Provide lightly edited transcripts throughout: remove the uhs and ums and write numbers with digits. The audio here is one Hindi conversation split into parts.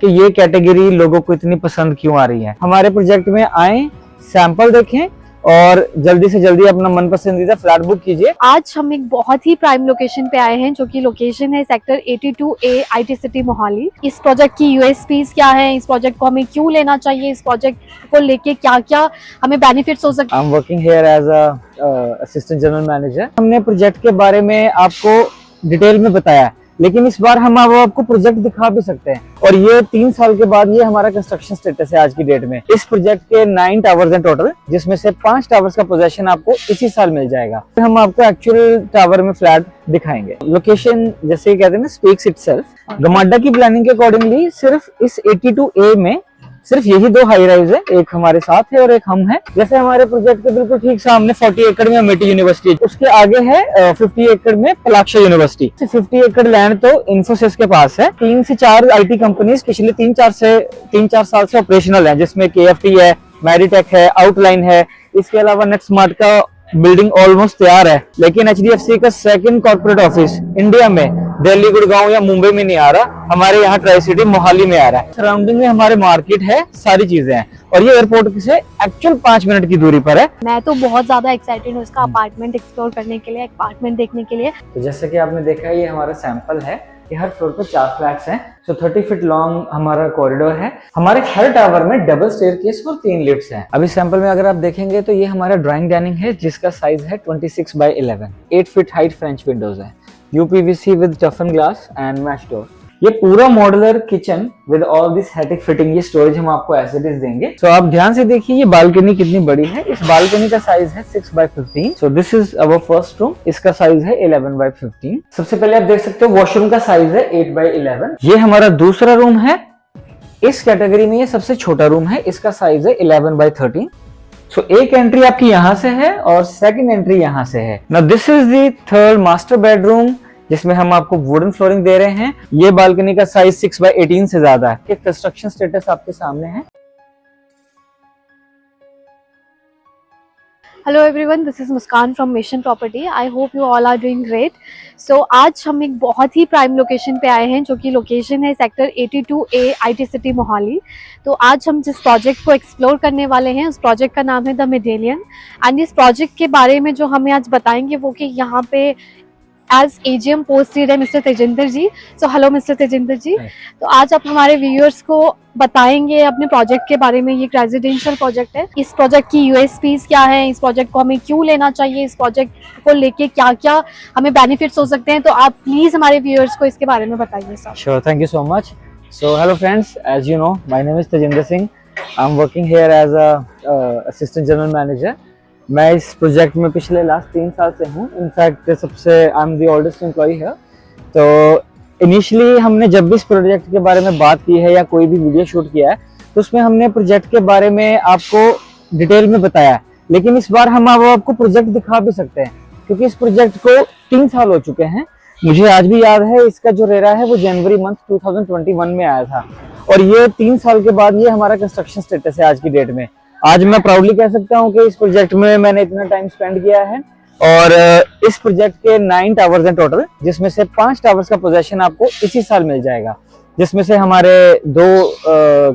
कि ये कैटेगरी लोगों को इतनी पसंद क्यों आ रही है। हमारे प्रोजेक्ट में आए, सैंपल देखें और जल्दी से जल्दी अपना मन पसंदीदा फ्लैट बुक कीजिए। आज हम एक बहुत ही प्राइम लोकेशन पे आए हैं, जो कि लोकेशन है sector 82A IT city Mohali. इस प्रोजेक्ट की यूएसपीज क्या है, इस प्रोजेक्ट को हमें क्यों लेना चाहिए, इस प्रोजेक्ट को लेके क्या क्या हमें बेनिफिट्स हो सकते हैं। I am working here as assistant general manager. हमने प्रोजेक्ट के बारे में आपको डिटेल में बताया, लेकिन इस बार हम अब आपको प्रोजेक्ट दिखा भी सकते हैं। और ये 3 साल के बाद ये हमारा कंस्ट्रक्शन स्टेटस है आज की डेट में। इस प्रोजेक्ट के 9 टावर्स हैं टोटल, जिसमें से 5 टावर्स का पोजेशन आपको इसी साल मिल जाएगा। फिर हम आपको एक्चुअल टावर में फ्लैट दिखाएंगे। लोकेशन जैसे कहते हैं ना, स्पीक्स इटसेल्फ। गमाडा की प्लानिंग के अकॉर्डिंगली सिर्फ इस 82A में सिर्फ यही 2 हाई राइज है, एक हमारे साथ है और एक हम है। जैसे हमारे प्रोजेक्ट के बिल्कुल ठीक सामने 40 एकड़ में अमेठी यूनिवर्सिटी, उसके आगे है 50 एकड़ में पलाक्षा यूनिवर्सिटी। 50 एकड़ लैंड तो इन्फोसिस के पास है। 3 से 4 आईटी कंपनीज पिछले 3-4 साल से ऑपरेशनल है, जिसमें KFT है, मैरिटेक है, आउटलाइन है। इसके अलावा नेट स्मार्ट का बिल्डिंग ऑलमोस्ट तैयार है, लेकिन HDFC का सेकंड कॉर्पोरेट ऑफिस इंडिया में दिल्ली, गुड़गांव या मुंबई में नहीं आ रहा, हमारे यहाँ ट्राई सिटी मोहाली में आ रहा है। सराउंडिंग में हमारे मार्केट है, सारी चीजें हैं, और ये एयरपोर्ट से एक्चुअल 5 मिनट की दूरी पर है। मैं तो बहुत ज्यादा एक्साइटेड हूँ इसका अपार्टमेंट एक्सप्लोर करने के लिए, अपार्टमेंट देखने के लिए। तो जैसे कि आपने देखा, ये हमारा सैंपल है कि हर फ्लोर पे 4 फ्लैट्स हैं। 30 फीट लॉन्ग हमारा कॉरिडोर है। हमारे हर टावर में डबल स्टेयरकेस और 3 लिफ्ट्स हैं। अभी सैंपल में अगर आप देखेंगे तो ये हमारा ड्राइंग डाइनिंग है, जिसका साइज है 26x11। 8 feet height French Windows है, UPVC with टफन glass and mash door. ये पूरा modular kitchen with all this hectic fitting, ये स्टोरेज हम आपको एज इट इज देंगे। तो आप ध्यान से देखिए ये बालकनी कितनी बड़ी है। इस बालकनी का साइज है 6x15। So this is our first room, इसका साइज है 11x15। सबसे पहले आप देख सकते हो वॉशरूम का साइज है 8x11। ये हमारा दूसरा रूम है, इस कैटेगरी में ये सबसे छोटा रूम है, इसका साइज है 11x13। सो एक एंट्री आपकी यहाँ से है और सेकंड एंट्री यहाँ से है। Now this is the third master bedroom, जिसमें हम आपको वुडन फ्लोरिंग दे रहे हैं। ये बालकनी का साइज 6x18 से ज्यादा है। कंस्ट्रक्शन स्टेटस आपके सामने है। Hello everyone, this is Muskan from mission property. I hope you all are doing great. So आज हम एक बहुत ही प्राइम लोकेशन पे आए हैं, जो कि लोकेशन है sector 82A IT city Mohali. तो आज हम जिस प्रोजेक्ट को एक्सप्लोर करने वाले हैं, उस प्रोजेक्ट का नाम है द मेडेलियन। एंड इस प्रोजेक्ट के बारे में जो हमें आज बताएंगे वो कि यहाँ पे एज AGM पोस्ट लीड है मिस्टर तेजिंदर जी। सो हेलो मिस्टर तेजिंदर जी। तो आज आप हमारे व्यूअर्स को बताएंगे अपने प्रोजेक्ट के बारे में। ये एक रेजिडेंशियल प्रोजेक्ट है, इस प्रोजेक्ट की यूएसपीज क्या है, इस प्रोजेक्ट को हमें क्यों लेना चाहिए, इस प्रोजेक्ट को लेके क्या क्या हमें बेनिफिट्स हो सकते हैं। तो आप प्लीज हमारे व्यूअर्स को इसके बारे में बताइए sir. Sure, thank you so much. So hello friends, as you know my name is Tejinder Singh. I am working here as assistant general manager. मैं इस प्रोजेक्ट में पिछले लास्ट 3 साल से हूँ। इनफैक्ट सबसे I am the oldest employee है। तो इनिशियली हमने जब भी इस प्रोजेक्ट के बारे में बात की है या कोई भी वीडियो शूट किया है, तो उसमें हमने प्रोजेक्ट के बारे में आपको डिटेल में बताया है। लेकिन इस बार हम अब आपको प्रोजेक्ट दिखा भी सकते हैं, क्योंकि इस प्रोजेक्ट को 3 साल हो चुके हैं। मुझे आज भी याद है, इसका जो रेरा है वो जनवरी मंथ 2021 में आया था, और ये 3 साल के बाद ये हमारा कंस्ट्रक्शन स्टेटस है आज की डेट में। आज मैं प्राउडली कह सकता हूँ कि इस प्रोजेक्ट में मैंने इतना टाइम स्पेंड किया है। और इस प्रोजेक्ट के 9 टावर्स हैं टोटल, जिसमें से 5 टावर्स का पोजेशन आपको इसी साल मिल जाएगा। जिसमें से हमारे 2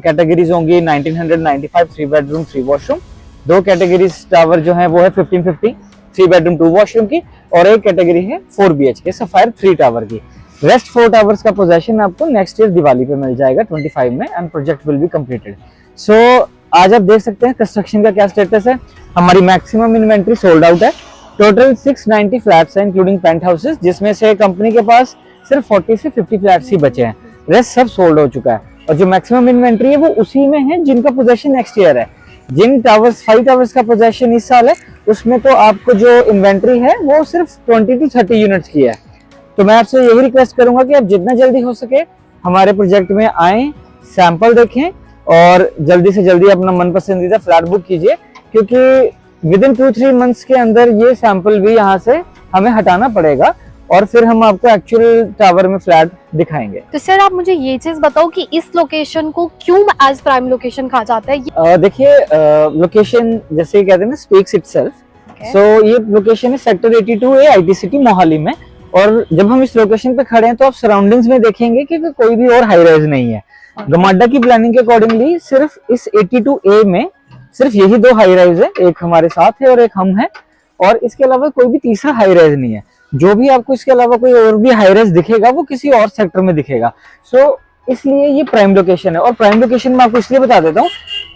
कैटेगरीज होंगी, 1995 3 बेडरूम 3 वॉशरूम। 2 कैटेगरीज टावर जो है वो है 1550 3 बेडरूम 2 वॉशरूम की, और एक कैटेगरी है 4 BHK सफायर 3 टावर की। रेस्ट 4 टावर्स का पोजेशन आपको नेक्स्ट ईयर दिवाली पे मिल जाएगा 25 में, and project will be completed. So आज आप देख सकते हैं कंस्ट्रक्शन का क्या स्टेटस है। हमारी मैक्सिमम इन्वेंट्री सोल्ड आउट है। टोटल 690 फ्लैट्स हैं इंक्लूडिंग पेंट हाउसेस, जिसमें से कंपनी के पास सिर्फ 40 से 50 फ्लैट्स ही बचे हैं। रेस्ट सब सोल्ड हो चुका है, और जो मैक्सिमम इन्वेंट्री है वो उसी में है जिनका पोजेशन नेक्स्ट ईयर है। जिन टावर्स 5 टावर्स का पोजेशन इस साल है, उसमें तो आपको जो इन्वेंट्री है वो सिर्फ 20 to 30 यूनिट्स की है। तो मैं आपसे यही रिक्वेस्ट करूंगा कि आप जितना जल्दी हो सके हमारे प्रोजेक्ट में आए, सैंपल देखें और जल्दी से जल्दी अपना मन पसंदीदा फ्लैट बुक कीजिए, क्योंकि विद इन 2-3 मंथ्स के अंदर ये सैंपल भी यहाँ से हमें हटाना पड़ेगा, और फिर हम आपको एक्चुअल टावर में फ्लैट दिखाएंगे। तो सर आप मुझे ये चीज बताओ कि इस लोकेशन को क्यों एज प्राइम लोकेशन कहा जाता है। देखिए, लोकेशन जैसे कहते हैं ना, स्पीक्स इटसेल्फ। सो ये लोकेशन है sector 82A IT city Mohali में, और जब हम इस लोकेशन पे खड़े हैं तो आप सराउंडिंग्स में देखेंगे कि कोई भी और हाई राइज नहीं है। गमाडा की प्लानिंग के अकॉर्डिंगली सिर्फ इस 82A में सिर्फ यही दो हाई राइज है, एक हमारे साथ है और एक हम है, और इसके अलावा कोई भी तीसरा हाई राइज नहीं है। जो भी आपको इसके अलावा कोई और भी हाई राइज दिखेगा वो किसी और सेक्टर में दिखेगा। सो इसलिए ये प्राइम लोकेशन है। और प्राइम लोकेशन में आपको इसलिए बता देता हूँ,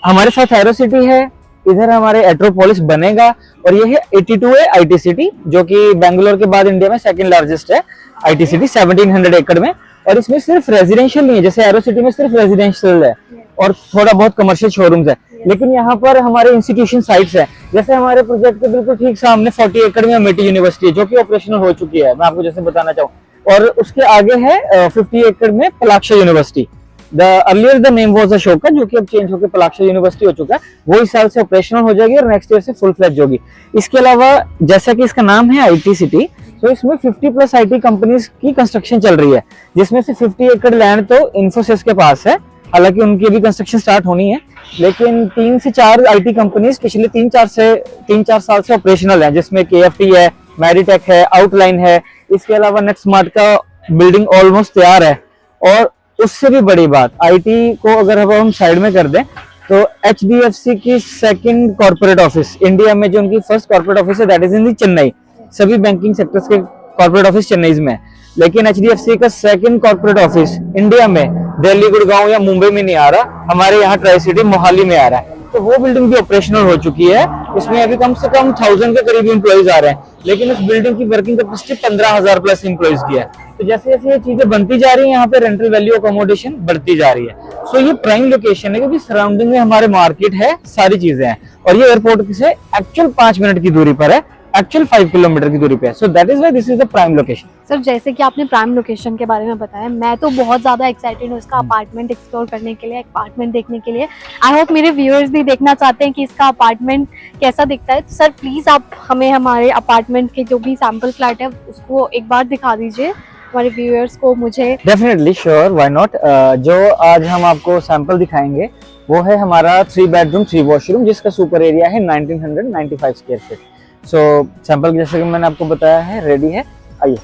हमारे साथ एरो सिटी है, इधर हमारे एट्रोपोलिस बनेगा, और ये है 82A IT सिटी, जो कि बेंगलोर के बाद इंडिया में सेकंड लार्जेस्ट है IT सिटी 1700 एकड़ में। और इसमें सिर्फ रेजिडेंशियल नहीं है, जैसे एरो सिटी में सिर्फ रेजिडेंशियल है और थोड़ा बहुत कमर्शियल शोरूम्स है, लेकिन यहाँ पर हमारे इंस्टीट्यूशन साइट्स है। जैसे हमारे प्रोजेक्ट के बिल्कुल ठीक सामने 40 एकड़ में अमेठी यूनिवर्सिटी है, जो कि ऑपरेशनल हो चुकी है, मैं आपको जैसे बताना चाहूँ। और उसके आगे है 50 एकड़ में Plaksha university. The earlier the name was Ashoka, जो कि अब चेंज होकर पलाक्षा यूनिवर्सिटी हो चुका है। वो इस साल से ऑपरेशनल हो जाएगी और नेक्स्ट ईयर से फुल फ्लेज होगी। इसके अलावा जैसा कि इसका नाम है IT सिटी, तो इसमें 50+ IT कंपनीज की कंस्ट्रक्शन चल रही है, जिसमें से 50 एकड़ लैंड तो इन्फोसिस के पास है, हालांकि उनकी अभी कंस्ट्रक्शन स्टार्ट होनी है, लेकिन 3 से 4 IT कंपनीज पिछले 3-4 साल से ऑपरेशनल है, जिसमें KFT है, मैरिटेक है, आउटलाइन है। इसके अलावा नेट स्मार्ट का बिल्डिंग ऑलमोस्ट तैयार है। और उससे भी बड़ी बात, IT को अगर हम साइड में कर दें तो HDFC की सेकंड कॉर्पोरेट ऑफिस इंडिया में, जो उनकी फर्स्ट कॉर्पोरेट ऑफिस है, दैट इज इन चेन्नई। सभी बैंकिंग सेक्टर्स के कॉर्पोरेट ऑफिस चेन्नई में है, लेकिन HDFC का सेकंड कॉर्पोरेट ऑफिस इंडिया में दिल्ली, गुड़गांव या मुंबई में नहीं आ रहा, हमारे यहाँ ट्राई सिटी मोहाली में आ रहा है। तो वो बिल्डिंग भी ऑपरेशनल हो चुकी है। इसमें अभी कम से कम 1000 के करीब एम्प्लॉइज आ रहे हैं, लेकिन उस बिल्डिंग की वर्किंग कैपेसिटी 15,000+ एम्प्लॉइज की है। तो जैसे जैसे ये चीजें बनती जा रही है, यहाँ पे रेंटल वैल्यू अकोमोडेशन बढ़ती जा रही है। सो ये प्राइम लोकेशन है, क्योंकि सराउंडिंग में हमारे मार्केट है, सारी चीजें हैं, और ये एयरपोर्ट से एक्चुअल 5 मिनट की दूरी पर है, एक्चुअल 5 किलोमीटर की दूरी पे है। So that is why this is the prime location. Sir, जैसे कि आपने प्राइम लोकेशन के बारे में बताया, मैं तो बहुत ज़्यादा एक्साइटेड हूँ इसका अपार्टमेंट एक्सप्लोर करने के लिए, अपार्टमेंट देखने के लिए। आई होप मेरे व्यूअर्स भी देखना चाहते हैं कि इसका अपार्टमेंट कैसा दिखता है। तो सर प्लीज़ आप हमें हमारे अपार्टमेंट के जो भी सैम्पल फ्लैट है उसको एक बार दिखा दीजिए हमारे व्यूअर्स को। मुझे डेफिनेटली, श्योर, व्हाई नॉट। जो आज हम आपको सैंपल दिखाएंगे वो है हमारा 3 बेडरूम 3 वॉशरूम, जिसका सुपर एरिया है 1995 स्क्वायर फीट। सो सैंपल जैसे कि मैंने आपको बताया है, रेडी है, आइए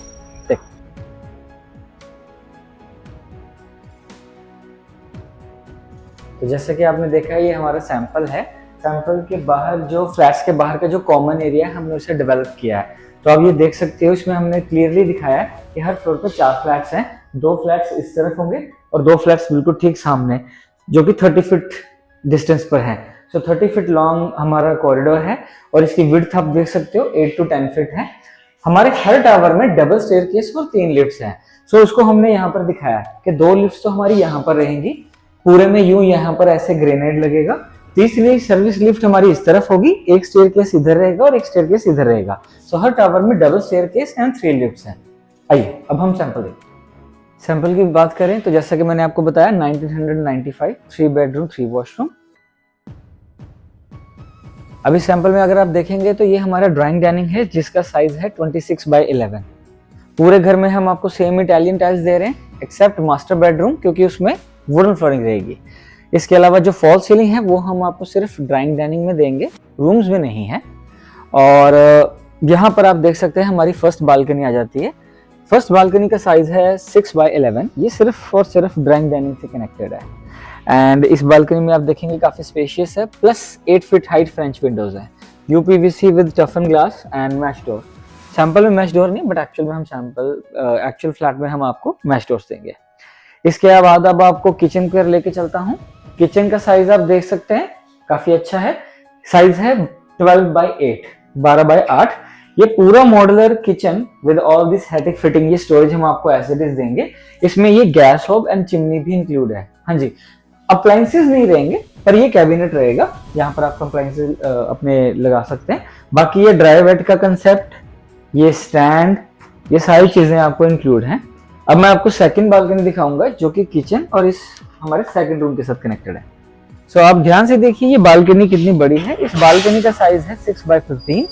देख। तो जैसे कि आपने देखा, ये हमारा सैंपल है। सैंपल के बाहर जो फ्लैट्स के बाहर का जो कॉमन एरिया है, हमने उसे डेवलप किया है। तो आप ये देख सकते हो, इसमें हमने क्लियरली दिखाया है कि हर फ्लोर पर 4 फ्लैट्स हैं। 2 फ्लैट्स इस तरफ होंगे और 2 फ्लैट्स बिल्कुल ठीक सामने, जो कि 30 फीट डिस्टेंस पर है। सो 30 फीट लॉन्ग हमारा कॉरिडोर है, और इसकी विड्थ आप देख सकते हो 8 to 10 फीट है। हमारे हर टावर में डबल स्टेयरकेस और 3 लिफ्ट्स हैं। सो उसको हमने यहाँ पर दिखाया कि 2 लिफ्ट्स तो हमारी यहाँ पर रहेंगी, पूरे में यूं यहाँ पर ऐसे ग्रेनाइट लगेगा। तीसरी सर्विस लिफ्ट हमारी इस तरफ होगी, एक स्टेयरकेस इधर रहेगा और एक स्टेयरकेस इधर रहेगा। सो हर टावर में डबल स्टेयरकेस एंड 3 लिफ्ट्स हैं। आइए अब हम सैंपल देखते हैं। सैंपल की बात करें तो जैसा कि मैंने आपको बताया, 1995 3 बेडरूम 3 वॉशरूम। अभी सैंपल में अगर आप देखेंगे तो ये हमारा ड्राइंग डाइनिंग है, जिसका साइज है 26x11। पूरे घर में हम आपको सेम इटालियन टाइल्स दे रहे हैं, एक्सेप्ट मास्टर बेडरूम, क्योंकि उसमें वुडन फ्लोरिंग रहेगी। इसके अलावा जो फॉल सीलिंग है वो हम आपको सिर्फ ड्राइंग डाइनिंग में देंगे, रूम्स में नहीं है। और यहाँ पर आप देख सकते हैं हमारी फर्स्ट बालकनी आ जाती है। फर्स्ट बालकनी का साइज है 6x11। ये सिर्फ और सिर्फ ड्राइंग डाइनिंग से कनेक्टेड है। एंड इस बालकनी में आप देखेंगे काफी स्पेशियस है, plus 8 feet height French Windows है, UPVC with टफन glass and mash door. Sample में मैश डोर नहीं, बट एक्चुअल में हम एक्चुअल फ्लैट में हम आपको मैश डोर्स देंगे। इसके बाद अब आपको किचन पर लेके चलता हूँ। किचन का साइज आप देख सकते हैं, काफी अच्छा है। साइज है 12x8, 12x8। ये पूरा modular kitchen with all this Hettich fitting, ये स्टोरेज हम आपको एज इट इज देंगे। इसमें ये गैस होब एंड चिमनी भी इंक्लूड है। हाँ जी, अप्लायंसेस नहीं रहेंगे, पर ये कैबिनेट रहेगा, यहाँ पर आप अप्लायंसेस अपने लगा सकते हैं। बाकी ये ड्राई वेट का कंसेप्ट, ये स्टैंड, ये सारी चीजें आपको इंक्लूड हैं। अब मैं आपको सेकंड बालकनी दिखाऊंगा, जो कि किचन और इस हमारे सेकंड रूम के साथ कनेक्टेड है। सो आप ध्यान से देखिए ये बालकनी कितनी बड़ी है। इस बालकनी का साइज है 6x15।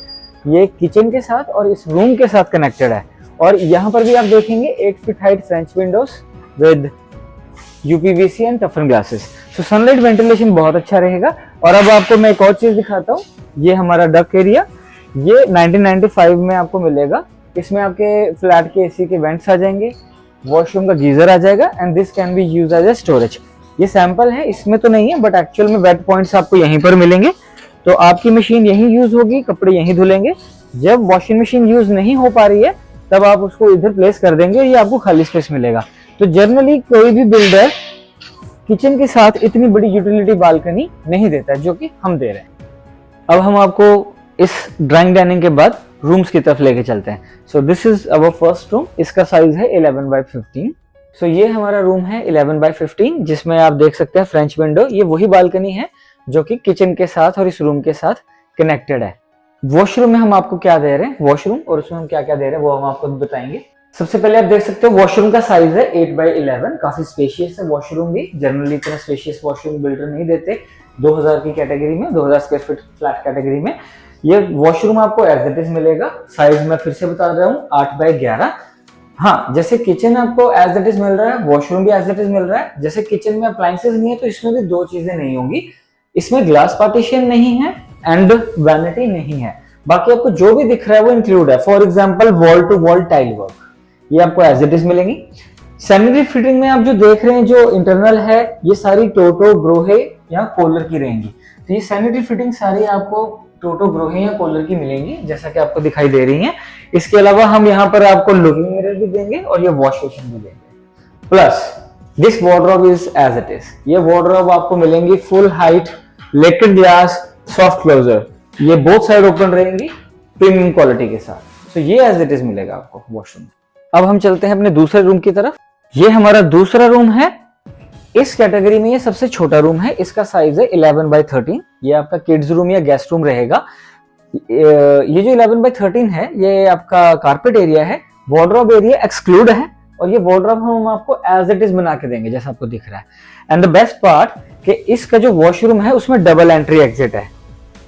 ये किचन के साथ और इस रूम के साथ कनेक्टेड है। और यहाँ पर भी आप देखेंगे 8 feet height French Windows with UPVC and टफन glasses. So sunlight ventilation बहुत अच्छा रहेगा। और अब आपको मैं एक और चीज दिखाता हूँ, ये हमारा डक एरिया, ये 1995 में आपको मिलेगा। इसमें आपके फ्लैट के AC के वेंट्स आ जाएंगे, वॉशरूम का गीजर आ जाएगा, and this can be use as a storage. ये सैंपल है, इसमें तो नहीं है, बट एक्चुअल में वेट पॉइंट्स आपको यहीं पर मिलेंगे। तो आपकी मशीन यहीं यूज होगी, कपड़े यहीं धुलेंगे। जब वॉशिंग मशीन यूज नहीं हो पा रही है तब आप उसको इधर प्लेस कर देंगे, ये आपको खाली स्पेस मिलेगा। तो जनरली कोई भी बिल्डर किचन के साथ इतनी बड़ी यूटिलिटी बालकनी नहीं देता है, जो कि हम दे रहे हैं। अब हम आपको इस ड्राइंग डाइनिंग के बाद रूम्स की तरफ लेके चलते हैं। So this is our first room, इसका साइज है 11x15। सो ये हमारा रूम है 11x15, जिसमें आप देख सकते हैं फ्रेंच विंडो। ये वही बालकनी है जो कि किचन के साथ और इस रूम के साथ कनेक्टेड है। वॉशरूम में हम आपको क्या दे रहे हैं, वॉशरूम और उसमें हम क्या क्या दे रहे हैं वो हम आपको बताएंगे। सबसे पहले आप देख सकते हो वॉशरूम का साइज है 8x11, काफी स्पेशियस है वॉशरूम भी। जनरली इतना स्पेशियस वॉशरूम बिल्डर नहीं देते 2000 की कैटेगरी में, 2000 स्क्वायर फीट फ्लैट कैटेगरी में। ये वॉशरूम आपको एज इट इज मिलेगा। साइज मैं फिर से बता रहा हूँ 8x11। हाँ, जैसे किचन आपको एज इट इज मिल रहा है, वॉशरूम भी एज इट इज मिल रहा है। जैसे किचन में अप्लायंसेस नहीं है तो इसमें भी दो चीजें नहीं होंगी, इसमें ग्लास पार्टीशन नहीं है एंड वैनिटी नहीं है। बाकी आपको जो भी दिख रहा है वो इंक्लूड है। For example wall to wall tile work, ये आपको एज इट इज मिलेंगी। सैनिटरी फिटिंग में आप जो देख रहे हैं, जो इंटरनल है, ये सारी टोटो, ग्रोहे या कोलर की रहेंगी। तो ये सैनिटरी फिटिंग सारी आपको टोटो, ग्रोहे या कोलर की मिलेंगी, जैसा कि आपको दिखाई दे रही हैं। इसके अलावा हम यहाँ पर आपको लुकिंग मिरर भी देंगे और ये वॉश बेसिन भी देंगे। Plus this wardrobe is as it is. ये वार्डरोब आपको मिलेंगी full height, lacquered glass, soft closer, ये बोथ साइड ओपन रहेंगी प्रीमियम क्वालिटी के साथ। तो ये एज इट इज मिलेगा आपको वॉशरूम। अब हम चलते हैं अपने दूसरे रूम की तरफ। ये हमारा दूसरा रूम है, इस कैटेगरी में ये सबसे छोटा रूम है। इसका साइज है 11x13। ये आपका किड्स रूम या गेस्ट रूम रहेगा। ये जो 11x13 है ये आपका कारपेट एरिया है, वार्डरोब एरिया एक्सक्लूड है, और ये वार्डरोब हम आपको एज इट इज बना के देंगे जैसा आपको दिख रहा है। एंड द बेस्ट पार्ट कि इसका जो वॉशरूम है उसमें डबल एंट्री एग्जिट है।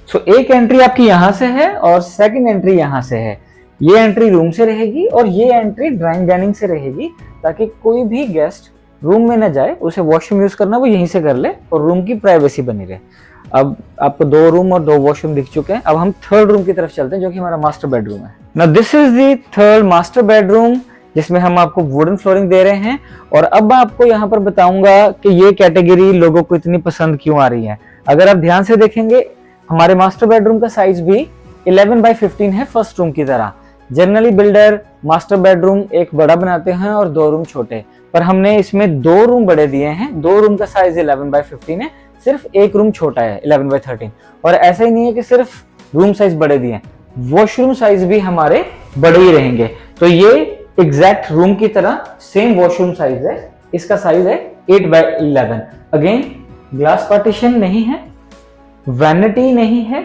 सो एक एंट्री आपकी यहां से है और सेकंड एंट्री यहां से है। ये एंट्री रूम से रहेगी और ये एंट्री ड्राइंग डाइनिंग से रहेगी, ताकि कोई भी गेस्ट रूम में न जाए, उसे वॉशरूम यूज करना वो यहीं से कर ले और रूम की प्राइवेसी बनी रहे। अब आपको 2 रूम और 2 वॉशरूम दिख चुके हैं। अब हम थर्ड रूम की तरफ चलते हैं, जो कि हमारा मास्टर बेडरूम है। Now this is the third master bedroom, जिसमें हम आपको वुडन फ्लोरिंग दे रहे हैं। और अब मैं आपको यहाँ पर बताऊंगा कि ये कैटेगरी लोगों को इतनी पसंद क्यों आ रही है। अगर आप ध्यान से देखेंगे, हमारे मास्टर बेडरूम का साइज भी 11x15 है, फर्स्ट रूम की तरह। जनरली बिल्डर मास्टर बेडरूम एक बड़ा बनाते हैं और 2 रूम छोटे, पर हमने इसमें 2 रूम बड़े दिए हैं। 2 रूम का साइज 11x15 है, सिर्फ एक रूम छोटा है 11x13। और ऐसा ही नहीं है कि सिर्फ रूम साइज बड़े दिए हैं, वॉशरूम साइज भी हमारे बड़े ही रहेंगे। तो ये एग्जैक्ट रूम की तरह सेम वॉशरूम साइज है। इसका साइज है 8x11। अगेन ग्लास पार्टीशन नहीं है, वैनिटी नहीं है।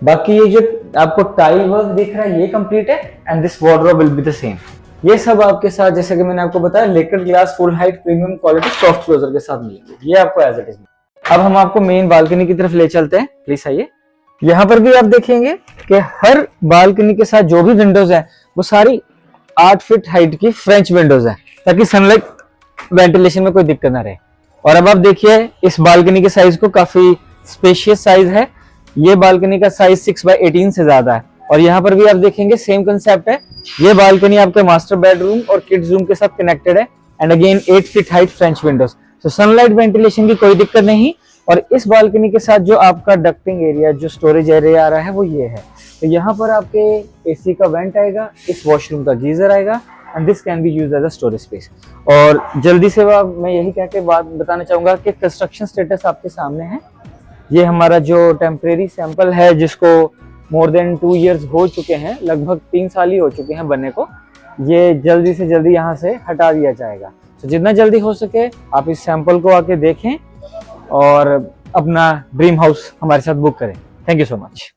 बाकी ये जो आपको टाइल वर्क दिख रहा है ये कंप्लीट है and this wardrobe will be the same. ये सब आपके साथ, जैसे कि मैंने आपको बताया, lacquered glass, full height, premium quality, soft closer के साथ मिलेंगे। ये आपको एज इट इज। अब हम आपको मेन बालकनी की तरफ ले चलते हैं, प्लीज आइए। यहाँ पर भी आप देखेंगे कि हर बालकनी के साथ जो भी विंडोज है वो सारी 8 फीट हाइट की फ्रेंच विंडोज है, ताकि सनलाइट वेंटिलेशन में कोई दिक्कत ना रहे। और अब आप देखिए इस बालकनी के साइज को, काफी स्पेशियस साइज है। ये बालकनी का साइज 6x18 से ज्यादा है। और यहाँ पर भी आप देखेंगे सेम कंसेप्ट है। ये बालकनी आपके मास्टर बेडरूम और किड्स रूम के साथ कनेक्टेड है and again 8 feet height French Windows. So sunlight ventilation की कोई दिक्कत नहीं। और इस बालकनी के साथ जो आपका डक्टिंग एरिया, जो स्टोरेज एरिया आ रहा है वो ये है। तो यहाँ पर आपके एसी का वेंट आएगा, इस वॉशरूम का गीजर आएगा and this can be used as a storage space. और जल्दी से मैं यही कह के बात बताना चाहूंगा कि कंस्ट्रक्शन स्टेटस आपके सामने है। ये हमारा जो टेम्परेरी सैंपल है, जिसको मोर देन 2 इयर्स हो चुके हैं, लगभग 3 साल ही हो चुके हैं बनने को, ये जल्दी से जल्दी यहाँ से हटा दिया जाएगा। तो जितना जल्दी हो सके आप इस सैंपल को आके देखें और अपना ड्रीम हाउस हमारे साथ बुक करें। Thank you so much.